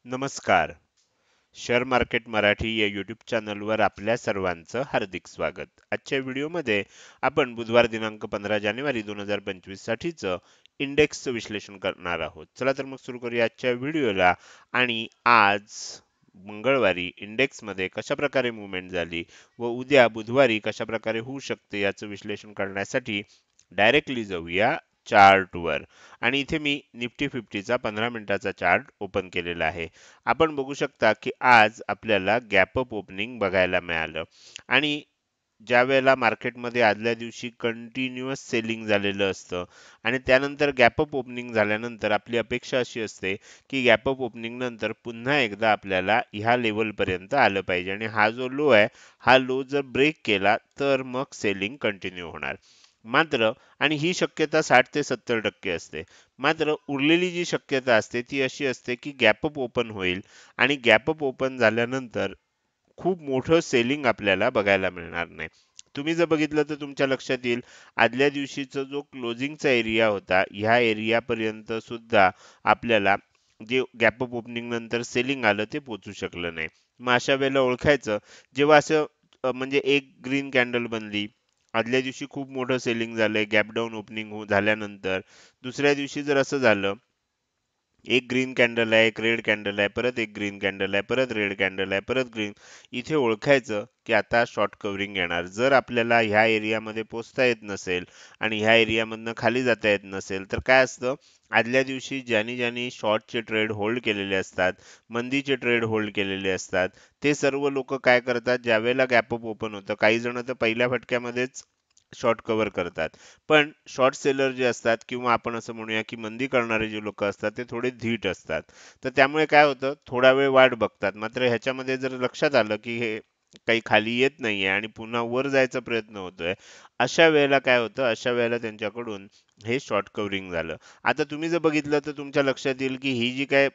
नमस्कार. Share market Marathi या YouTube चॅनलवर आपल्या सर्वांचं हार्दिक स्वागत. आजच्या व्हिडिओमध्ये आपण बुधवार दिनांक 15 जानेवारी 2025 साठीचं इंडेक्सचं विश्लेषण करणार आहोत. चला तर मग सुरू करूया आजच्या व्हिडिओला. आणि आज मंगळवारी इंडेक्समध्ये कशा प्रकारे मूव्हमेंट झाली व उद्या बुधवारी कशा प्रकारे होऊ शकते याचं विश्लेषण करण्यासाठी डायरेक्टली जाऊया चार्टवर. आणि इथे मी निफ्टी 50चा 15 मिनिटाचा चार्ट ओपन केलेला आहे. आपण बघू शकता की आज आपल्याला गॅप अप ओपनिंग बघायला मिळालं. आणि ज्या वेळेला मार्केटमध्ये आदल्या दिवशी कंटिन्युअस सेलिंग झालेलं असतं आणि त्यानंतर गॅप अप ओपनिंग झाल्यानंतर आपली अपेक्षा अशी असते की गॅप अप ओपनिंग नंतर पुन्हा एकदा आपल्याला ह्या लेवल पर्यंत आलं पाहिजे आणि हा जो लो आहे हा लो जर ब्रेक केला तर मग सेलिंग कंटिन्यू होणार. मात्र आणि ही शक्यता 60 ते 70% असते. मात्र उरलेली जी शक्यता असते ती अशी असते की गॅप अप ओपन होईल आणि गॅप अप ओपन झाल्यानंतर खूप मोठं सेलिंग आपल्याला बघायला मिळणार नाही. तुम्ही जर बघितलं तर तुमच्या लक्षात येईल आदल्या दिवशीचा जो क्लोजिंगचा एरिया होता ह्या एरियापर्यंत सुद्धा आपल्याला जे गॅप अप ओपनिंग नंतर सेलिंग आलं ते पोहोचू शकलं नाही. मग अशा वेळेला ओळखायचं जेव्हा असं म्हणजे एक ग्रीन कॅन्डल बनली, आदल्या दिवशी खूप मोठं सेलिंग झालंय गॅप डाऊन ओपनिंग झाल्यानंतर, दुसऱ्या दिवशी जर असं झालं एक ग्रीन कॅन्डल आहे, एक रेड कॅन्डल आहे, परत एक ग्रीन कॅन्डल आहे, परत रेड कॅन्डल आहे, परत ग्रीन, इथे ओळखायचं की आता शॉर्ट कव्हरिंग येणार. जर आपल्याला ह्या एरियामध्ये पोहोचता येत नसेल आणि ह्या एरियामधनं खाली जाता येत नसेल तर काय असतं, आदल्या दिवशी ज्यांनी ज्यांनी शॉर्टचे ट्रेड होल्ड केलेले असतात, मंदीचे ट्रेड होल्ड केलेले असतात, ते सर्व लोक काय करतात, ज्यावेळेला गॅप अप ओपन होतं काही जण तर पहिल्या फटक्यामध्येच शॉर्ट कव्हर करतात. पण शॉर्ट सेलर जे असतात किंवा आपण असं म्हणूया की मंदी करणारे जे लोक असतात ते थोडे धीट असतात. तर त्यामुळे काय होतं, थोडा वेळ वाट बघतात. मात्र ह्याच्यामध्ये जर लक्षात आलं की हे काही खाली येत नाहीये आणि पुन्हा वर जायचा प्रयत्न होतोय, अशा वेळेला काय होतं, अशा वेळेला त्यांच्याकडून हे शॉर्ट कव्हरिंग झालं. आता तुम्ही जर बघितलं तर तुमच्या लक्षात येईल की ही जी काय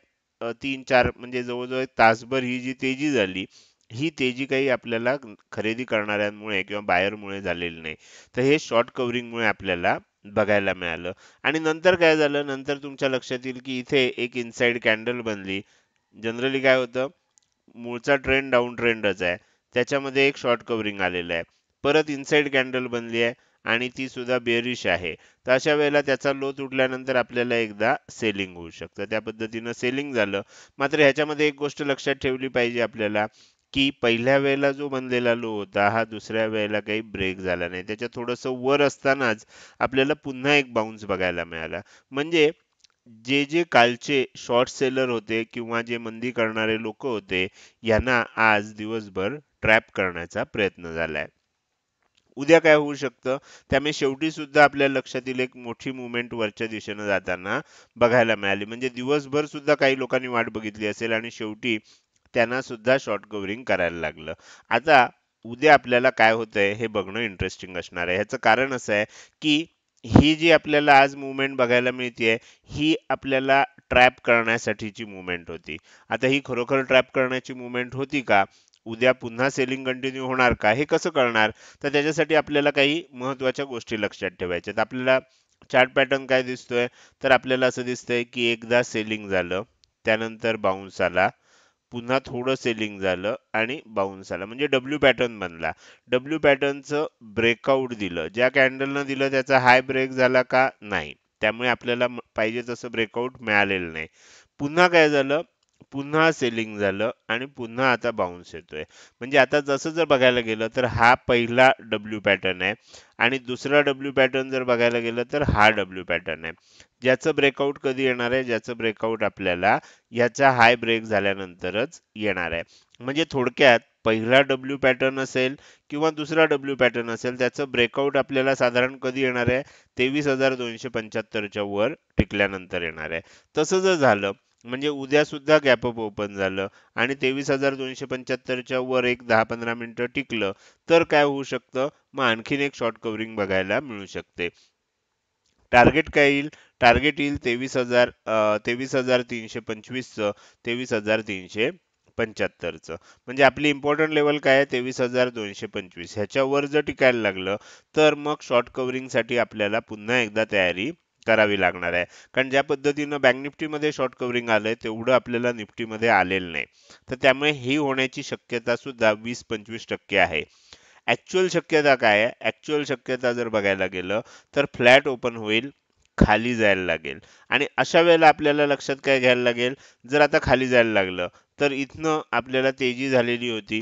3-4 म्हणजे जवळजवळ एक तासभर ही जी तेजी झाली, ही तेजी काही आपल्याला खरेदी करणाऱ्यांमुळे किंवा बायरमुळे झालेली नाही. तर हे शॉर्ट कव्हरिंगमुळे आपल्याला बघायला मिळालं. आणि नंतर काय झालं, नंतर तुमच्या लक्षात येईल की इथे एक इनसाइड कॅन्डल बनली. जनरली काय होतं, मूळचा ट्रेंड डाऊन ट्रेंडच आहे, त्याच्यामध्ये एक शॉर्ट कव्हरिंग आलेलं आहे. परत इनसाइड कॅन्डल बनली आहे आणि ती सुद्धा बेरिश आहे. तर अशा वेळेला त्याचा लो तुटल्यानंतर आपल्याला एकदा सेलिंग होऊ शकतं. त्या पद्धतीनं सेलिंग झालं. मात्र ह्याच्यामध्ये एक गोष्ट लक्षात ठेवली पाहिजे आपल्याला की पहिल्या वेळेला जो बनलेला लो होता हा दुसऱ्या वेळेला काही ब्रेक झाला नाही. त्याच्या थोडंसं वर असतानाच आपल्याला पुन्हा एक बाउन्स बघायला मिळाला. म्हणजे जे जे कालचे शॉर्ट सेलर होते किंवा जे मंदी करणारे लोक होते यांना आज दिवसभर ट्रॅप करण्याचा प्रयत्न झालाय. उद्या काय होऊ शकतं, त्यामुळे शेवटी सुद्धा आपल्या लक्षात येईल एक मोठी मुवमेंट वरच्या दिशेनं जाताना बघायला मिळाली. म्हणजे दिवसभर सुद्धा काही लोकांनी वाट बघितली असेल आणि शेवटी त्यांना सुद्धा शॉर्ट कव्हरिंग करायला लागलं. आता उद्या आपल्याला काय होतंय हे बघणं इंटरेस्टिंग असणार आहे. ह्याचं कारण असं आहे की ही जी आपल्याला आज मुवमेंट बघायला मिळते ही आपल्याला ट्रॅप करण्यासाठीची मुवमेंट होती. आता ही खरोखर ट्रॅप करण्याची मुवमेंट होती का? उद्या पुन्हा सेलिंग कंटिन्यू होणार का? हे कसं कळणार? तर त्याच्यासाठी आपल्याला काही महत्त्वाच्या गोष्टी लक्षात ठेवायच्या आहेत. आपल्याला चार्ट पॅटर्न काय दिसतोय, तर आपल्याला असं दिसतंय की एकदा सेलिंग झालं, त्यानंतर बाउन्स आला, पुन्हा थोडं सेलिंग झालं आणि बाउन्स आला, म्हणजे डब्ल्यू पॅटर्न बनला. डब्ल्यू पॅटर्नचं ब्रेकआउट दिलं, ज्या कॅन्डलनं दिलं त्याचा हाय ब्रेक झाला का? नाही. त्यामुळे आपल्याला पाहिजे तसं ब्रेकआउट मिळालेलं नाही. पुन्हा काय झालं, पुन्हा सेलिंग झालं आणि पुन्हा आता बाउन्स येतोय. म्हणजे आता जसं जर बघायला गेलं तर हा पहिला डब्ल्यू पॅटर्न आहे आणि दुसरा डब्ल्यू पॅटर्न जर बघायला गेलं तर हा डब्ल्यू पॅटर्न आहे. ज्याचं ब्रेकआउट कधी येणार आहे, ज्याचं ब्रेकआउट आपल्याला ह्याचा हाय ब्रेक झाल्यानंतरच येणार आहे. म्हणजे थोडक्यात पहिला डब्ल्यू पॅटर्न असेल किंवा दुसरा डब्ल्यू पॅटर्न असेल त्याचं ब्रेकआउट आपल्याला साधारण कधी येणार आहे, 23,275च्या वर टिकल्यानंतर येणार आहे. तसं जर झालं म्हणजे उद्या सुद्धा गॅप अप ओपन झालं आणि 23,275च्या वर एक 10-15 मिनिटं टिकलं तर काय होऊ शकतं, मग आणखीन एक शॉर्ट कव्हरिंग बघायला मिळू शकते. टार्गेट काय येईल, टार्गेट येईल 23,325चं, 23,375चं. म्हणजे आपली इम्पॉर्टंट लेवल काय आहे, 23,225. ह्याच्यावर जर टिकायला लागलं तर मग शॉर्ट कव्हरिंगसाठी आपल्याला पुन्हा एकदा तयारी करावी लागणार आहे. कारण ज्या पद्धतीनं बँक निफ्टीमध्ये शॉर्ट कव्हरिंग आलंय तेवढं आपल्याला निफ्टीमध्ये आलेलं नाही. तर त्यामुळे ही होण्याची शक्यता सुद्धा 20-25% आहे. ऍक्च्युअल शक्यता काय आहे? ऍक्च्युअल शक्यता जर बघायला गेलं तर फ्लॅट ओपन होईल, खाली जायला लागेल. आणि अशा वेळेला आपल्याला लक्षात काय घ्यायला लागेल, जर आता खाली जायला लागलं तर इथनं आपल्याला तेजी झालेली होती,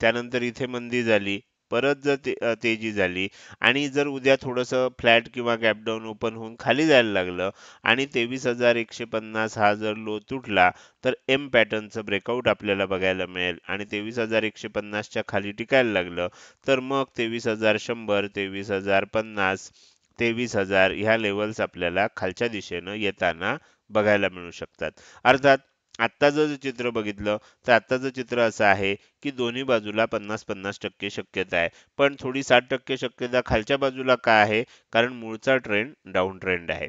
त्यानंतर इथे मंदी झाली, परत जर तेजी झाली आणि जर उद्या थोडंसं फ्लॅट किंवा गॅप डाऊन ओपन होऊन खाली जायला लागलं आणि 23,150 हा जर लो तुटला तर एम पॅटर्नचं ब्रेकआउट आपल्याला बघायला मिळेल आणि 23,150च्या खाली टिकायला लागलं तर मग 23,100, 23,050, 23,000 ह्या लेवल्स आपल्याला खालच्या दिशेनं येताना बघायला मिळू शकतात. अर्थात आत्ताचं जर चित्र बघितलं तर आत्ताचं चित्र असं आहे की दोन्ही बाजूला 50-50% शक्यता आहे. पण थोडी 60% शक्यता खालच्या बाजूला का आहे? कारण मूळचा ट्रेंड डाऊन ट्रेंड आहे.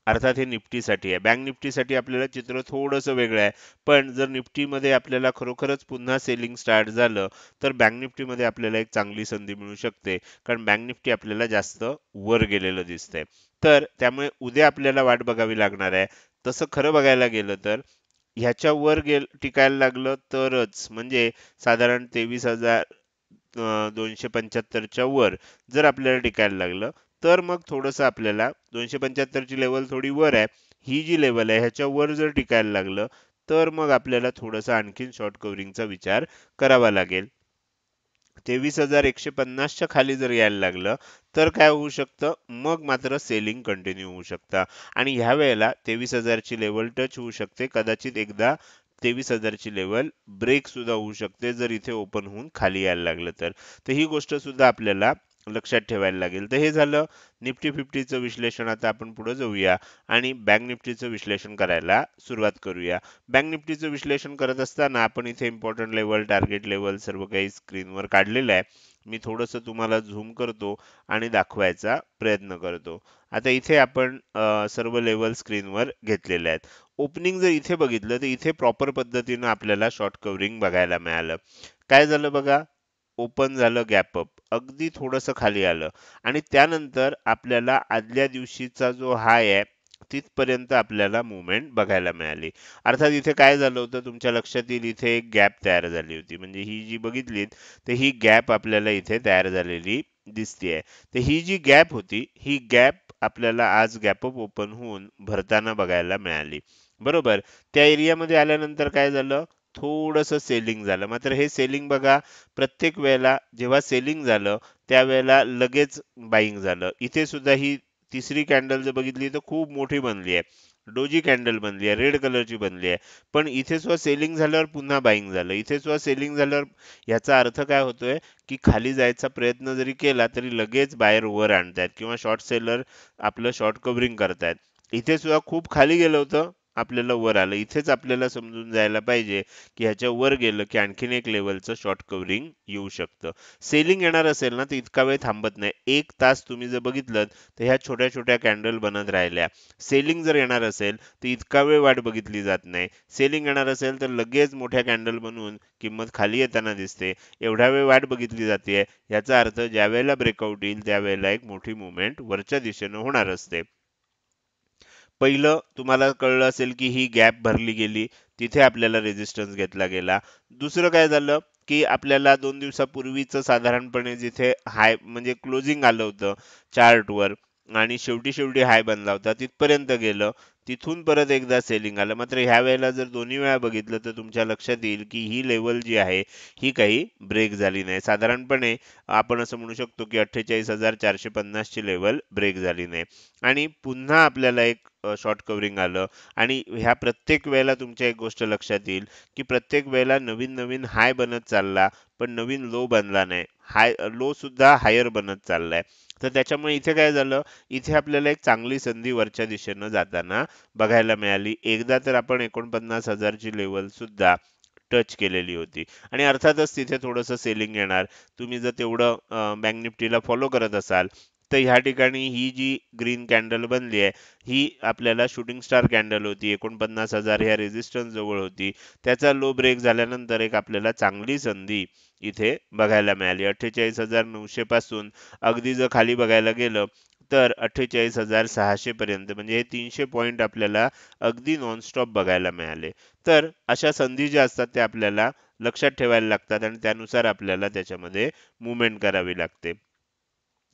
अर्थात हे निफ्टीसाठी आहे. बँक निफ्टीसाठी आपल्याला चित्र थोडंसं वेगळं आहे. पण जर निफ्टीमध्ये आपल्याला खरोखरच पुन्हा सेलिंग स्टार्ट झालं तर बँक निफ्टीमध्ये आपल्याला एक चांगली संधी मिळू शकते. कारण बँक निफ्टी आपल्याला जास्त वर गेलेलं दिसतंय. तर त्यामुळे उद्या आपल्याला वाट बघावी लागणार आहे. तसं खरं बघायला गेलं तर ह्याच्या वर टिकायला लागलं तरच म्हणजे साधारण 23,275च्या वर जर आपल्याला टिकायला लागलं तर मग थोडंसं आपल्याला 275ची लेवल थोडी वर आहे. ही जी लेवल आहे ह्याच्या वर जर टिकायला लागलं तर मग आपल्याला थोडंसं आणखीन शॉर्ट कव्हरिंगचा विचार करावा लागेल. 23,150च्या खाली जर यायला लागलं तर काय होऊ शकतं, मग मात्र सेलिंग कंटिन्यू होऊ शकतं आणि ह्या वेळेला 23,000ची लेवल टच होऊ शकते. कदाचित एकदा 23,000ची लेवल ब्रेक सुद्धा होऊ शकते जर इथे ओपन होऊन खाली यायला लागलं तर. तर ही गोष्ट सुद्धा आपल्याला लक्षात ठेवायला लागेल. तर हे झालं निफ्टी फिफ्टीचं विश्लेषण. आता आपण पुढे जाऊया आणि बँक निफ्टीचं विश्लेषण करायला सुरुवात करूया. बँक निफ्टीचं विश्लेषण करत असताना आपण इथे इम्पॉर्टंट लेवल, टार्गेट लेवल सर्व काही स्क्रीनवर काढलेलं आहे. मी थोडंसं तुम्हाला झूम करतो आणि दाखवायचा प्रयत्न करतो. आता इथे आपण सर्व लेवल स्क्रीनवर घेतलेले आहेत. ओपनिंग जर इथे बघितलं तर इथे प्रॉपर पद्धतीनं आपल्याला शॉर्ट कव्हरिंग बघायला मिळालं. काय झालं बघा, ओपन झालं गॅप अप, अगदी थोडंसं खाली आलं आणि त्यानंतर आपल्याला आदल्या दिवशीचा जो हाय आहे तिथपर्यंत आपल्याला मुवमेंट बघायला मिळाली. अर्थात इथे काय झालं होतं तुमच्या लक्षात येईल, इथे एक गॅप तयार झाली होती. म्हणजे ही जी बघितलीत तर ही गॅप आपल्याला इथे तयार झालेली दिसतीये. तर ही जी गॅप होती ही गॅप आपल्याला आज गॅप अप ओपन होऊन भरताना बघायला मिळाली. बरोबर. त्या एरियामध्ये आल्यानंतर काय झालं, थोडंसं सेलिंग झालं. मात्र हे सेलिंग बघा, प्रत्येक वेळेला जेव्हा सेलिंग झालं त्यावेळेला लगेच बाईंग झालं. इथे सुद्धा ही तिसरी कॅन्डल जर बघितली तर खूप मोठी बनली आहे. डोजी कॅन्डल बनली आहे, रेड कलरची बनली आहे. पण इथे सुद्धा सेलिंग झाल्यावर पुन्हा बाईंग झालं. इथे सुद्धा सेलिंग झाल्यावर याचा अर्थ काय होतोय, की खाली जायचा प्रयत्न जरी केला तरी लगेच बाहेर वर आणतायत किंवा शॉर्ट सेलर आपलं शॉर्ट कव्हरिंग करतायत. इथे सुद्धा खूप खाली गेलं होतं, आपल्याला वर आलं. इथेच आपल्याला समजून जायला पाहिजे, की ह्याच्या वर गेलं की आणखीन एक लेवलचं शॉर्ट कव्हरिंग येऊ शकतं. सेलिंग येणार असेल ना तर इतका वेळ थांबत नाही. 1 तास तुम्ही जर बघितलं तर ह्या छोट्या छोट्या कॅन्डल बनत राहिल्या. सेलिंग जर येणार असेल तर इतका वेळ वाट बघितली जात नाही. सेलिंग येणार असेल तर लगेच मोठ्या कॅन्डल बनवून किंमत खाली येताना दिसते. एवढा वेळ वाट बघितली जाते, याचा अर्थ ज्या वेळेला ब्रेकआउट येईल त्यावेळेला एक मोठी मुवमेंट वरच्या दिशेनं होणार असते. पहिलं तुम्हाला कळलं असेल की ही गॅप भरली गेली, तिथे आपल्याला रेजिस्टन्स घेतला गेला. दुसरं काय झालं, की आपल्याला 2 दिवसापूर्वीचं साधारणपणे जिथे हाय म्हणजे क्लोजिंग आलं होतं चार्टवर आणि शेवटी शेवटी हाय बनला होता तिथपर्यंत गेलं. तिथून परत एकदा सेलिंग आलं. मात्र ह्या वेळेला जर दोन्ही वेळा बघितलं तर तुमच्या लक्षात येईल की ही लेवल जी आहे ही काही ब्रेक झाली नाही. साधारणपणे आपण असं म्हणू शकतो की 48,450 ची लेवल ब्रेक झाली नाही आणि पुन्हा आपल्याला एक शॉर्ट कव्हरिंग आलं आणि ह्या प्रत्येक वेळेला तुमच्या एक गोष्ट लक्षात येईल, की प्रत्येक वेळेला नवीन नवीन हाय बनत चालला, पण नवीन लो बनला नाही. हाय लो सुद्धा हायर बनत चाललाय. तर त्याच्यामुळे इथे काय झालं, इथे आपल्याला एक चांगली संधी वरच्या दिशेनं जाताना बघायला मिळाली. एकदा तर आपण 49,000 ची लेवल सुद्धा टच केलेली होती आणि अर्थातच तिथे थोडंसं सेलिंग येणार. तुम्ही जर तेवढं बँक निफ्टीला फॉलो करत असाल तर ह्या ठिकाणी ही जी ग्रीन कॅन्डल बनली आहे ही आपल्याला शूटिंग स्टार कॅन्डल होती. 49,000 ह्या रेझिस्टन्स जवळ होती. त्याचा लो ब्रेक झाल्यानंतर एक आपल्याला चांगली संधी इथे बघायला मिळाली. 48,900 पासून अगदी जर खाली बघायला गेलं तर 48,600 पर्यंत म्हणजे हे 300 पॉइंट आपल्याला अगदी नॉनस्टॉप बघायला मिळाले. तर अशा संधी ज्या असतात त्या आपल्याला लक्षात ठेवायला लागतात आणि त्यानुसार आपल्याला त्याच्यामध्ये मूव्हमेंट करावी लागते.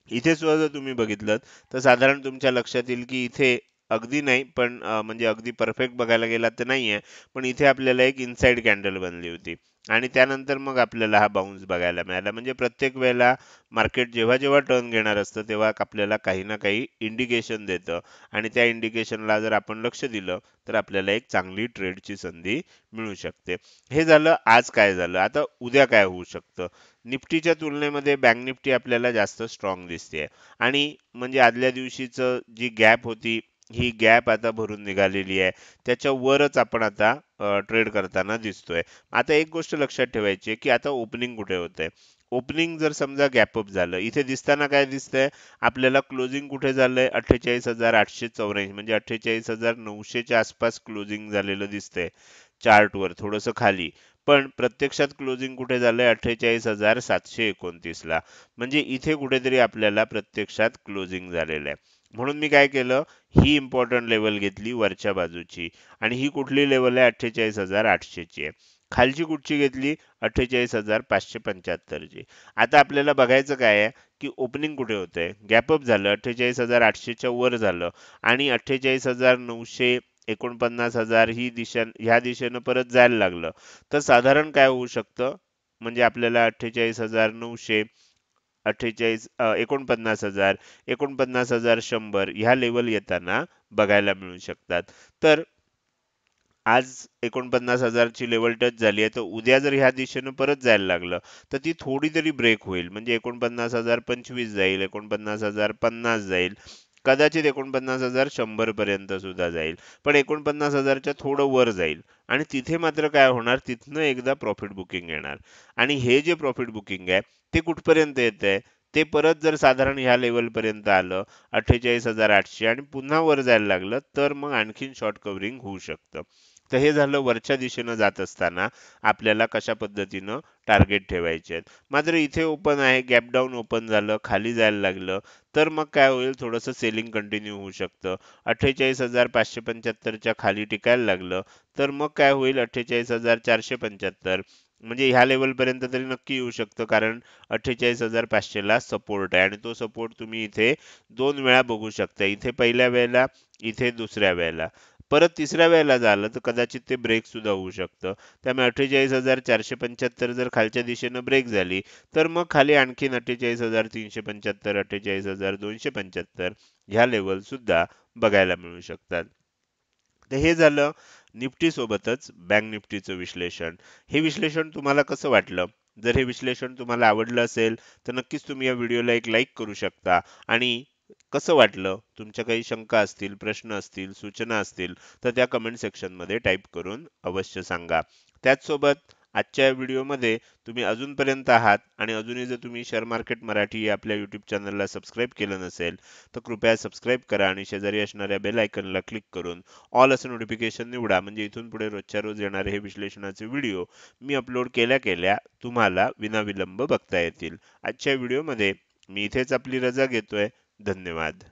इथे सुद्धा जर तुम्ही बघितलं तर साधारण तुमच्या लक्षात येईल की इथे अगदी नाही पण म्हणजे अगदी परफेक्ट बघायला गेला तर नाहीये, पण इथे आपल्याला एक इनसाइड कॅन्डल बनली होती आणि त्यानंतर मग आपल्याला हा बाउन्स बघायला मिळाला. म्हणजे प्रत्येक वेळेला मार्केट जेव्हा जेव्हा टर्न घेणार असतं तेव्हा आपल्याला काही ना काही इंडिकेशन देतं आणि त्या इंडिकेशनला जर आपण लक्ष दिलं तर आपल्याला एक चांगली ट्रेडची संधी मिळू शकते. हे झालं आज काय झालं. आता उद्या काय होऊ शकतं. निफ्टीच्या तुलनेमध्ये बँक निफ्टी आपल्याला जास्त स्ट्रॉंग दिसते आणि म्हणजे आदल्या दिवशीचं जी गॅप होती ही गॅप आता भरून निघालेली आहे. त्याच्या वरच आपण आता ट्रेड करताना दिसतोय. आता एक गोष्ट लक्षात ठेवायची आहे की आता ओपनिंग कुठे होतंय. ओपनिंग जर समजा गॅप अप झालं, इथे दिसताना काय दिसतंय आपल्याला क्लोजिंग कुठे झालंय 48,884 म्हणजे 48,900 च्या आसपास क्लोजिंग झालेलं दिसतंय चार्टवर थोडंसं खाली. पण प्रत्यक्षात क्लोजिंग कुठे झालंय 48,729 ला. म्हणजे इथे कुठेतरी आपल्याला प्रत्यक्षात क्लोजिंग झालेलं आहे. म्हणून मी काय केलं, ही इम्पॉर्टंट लेवल घेतली वरच्या बाजूची आणि ही कुठली लेवल आहे 48,800 ची आहे. खालची कुठची घेतली 48,575 ची. आता आपल्याला बघायचं काय आहे की ओपनिंग कुठे होतंय. गॅप अप झालं 48,800 च्या वर झालं आणि 48,900 49,000 ही दिशा ह्या दिशेनं परत जायला लागलं तर साधारण काय होऊ शकतं म्हणजे आपल्याला 48,900 49,000 49,100 ह्या लेवल येताना बघायला मिळू शकतात. तर आज 49,000 ची लेवल टच झाली आहे तर उद्या जर ह्या दिशेनं परत जायला लागलं तर ती थोडी तरी ब्रेक होईल म्हणजे 49,025 जाईल 49,050 जाईल कदाचित 49,100 पर्यंत सुद्धा जाईल पण 49,000च्या थोडं वर जाईल आणि तिथे मात्र काय होणार तिथनं एकदा प्रॉफिट बुकिंग येणार आणि हे जे प्रॉफिट बुकिंग आहे ते कुठपर्यंत येत आहे ते परत जर साधारण ह्या लेवल पर्यंत आलं 48,800 आणि पुन्हा वर जायला लागलं तर मग आणखीन शॉर्ट कव्हरिंग होऊ शकतं. तर हे झालं वरच्या दिशेनं जात असताना आपल्याला कशा पद्धतीनं टार्गेट ठेवायचे आहेत. मात्र इथे ओपन आहे गॅप डाऊन ओपन झालं खाली जायला लागलं तर मग काय होईल थोडंसं सेलिंग कंटिन्यू होऊ शकतं. 48,575 च्या खाली टिकायला लागलं तर मग काय होईल 48,475 म्हणजे ह्या लेवल पर्यंत तरी नक्की येऊ शकतं कारण 48,500 ला सपोर्ट आहे आणि तो सपोर्ट तुम्ही इथे दोन वेळा बघू शकता. इथे पहिल्या वेळेला इथे दुसऱ्या वेळेला परत तिसऱ्या वेळेला झालं तर कदाचित ते ब्रेक सुद्धा होऊ शकतं. त्यामुळे 48,475 जर खालच्या दिशेनं ब्रेक झाली तर मग खाली आणखीन 48,375 48,275 ह्या लेवल सुद्धा बघायला मिळू शकतात. तर हे झालं निफ्टी सोबतच बँक निफ्टीचं विश्लेषण. हे विश्लेषण तुम्हाला कसं वाटलं? जर हे विश्लेषण तुम्हाला आवडलं असेल तर नक्कीच तुम्ही या व्हिडिओला एक लाईक करू शकता आणि कसं वाटलं? तुमच्या काही शंका असतील, प्रश्न असतील, सूचना असतील तर त्या कमेंट सेक्शनमध्ये टाईप करून अवश्य सांगा. त्याचसोबत आजच्या व्हिडिओमध्ये तुम्ही अजूनपर्यंत आहात आणि अजूनही जर तुम्ही शेअर मार्केट मराठी या आपल्या यूट्यूब चॅनलला सबस्क्राईब केलं नसेल तर कृपया सबस्क्राईब करा आणि शेजारी असणाऱ्या बेल आयकॉनला क्लिक करून ऑल असं नोटिफिकेशन निवडा म्हणजे इथून पुढे रोजच्या रोज येणारे हे विश्लेषणाचे व्हिडिओ मी अपलोड केल्या केल्या तुम्हाला विनाविलंब बघता येतील. आजच्या व्हिडिओमध्ये मी इथेच आपली रजा घेतोय. धन्यवाद.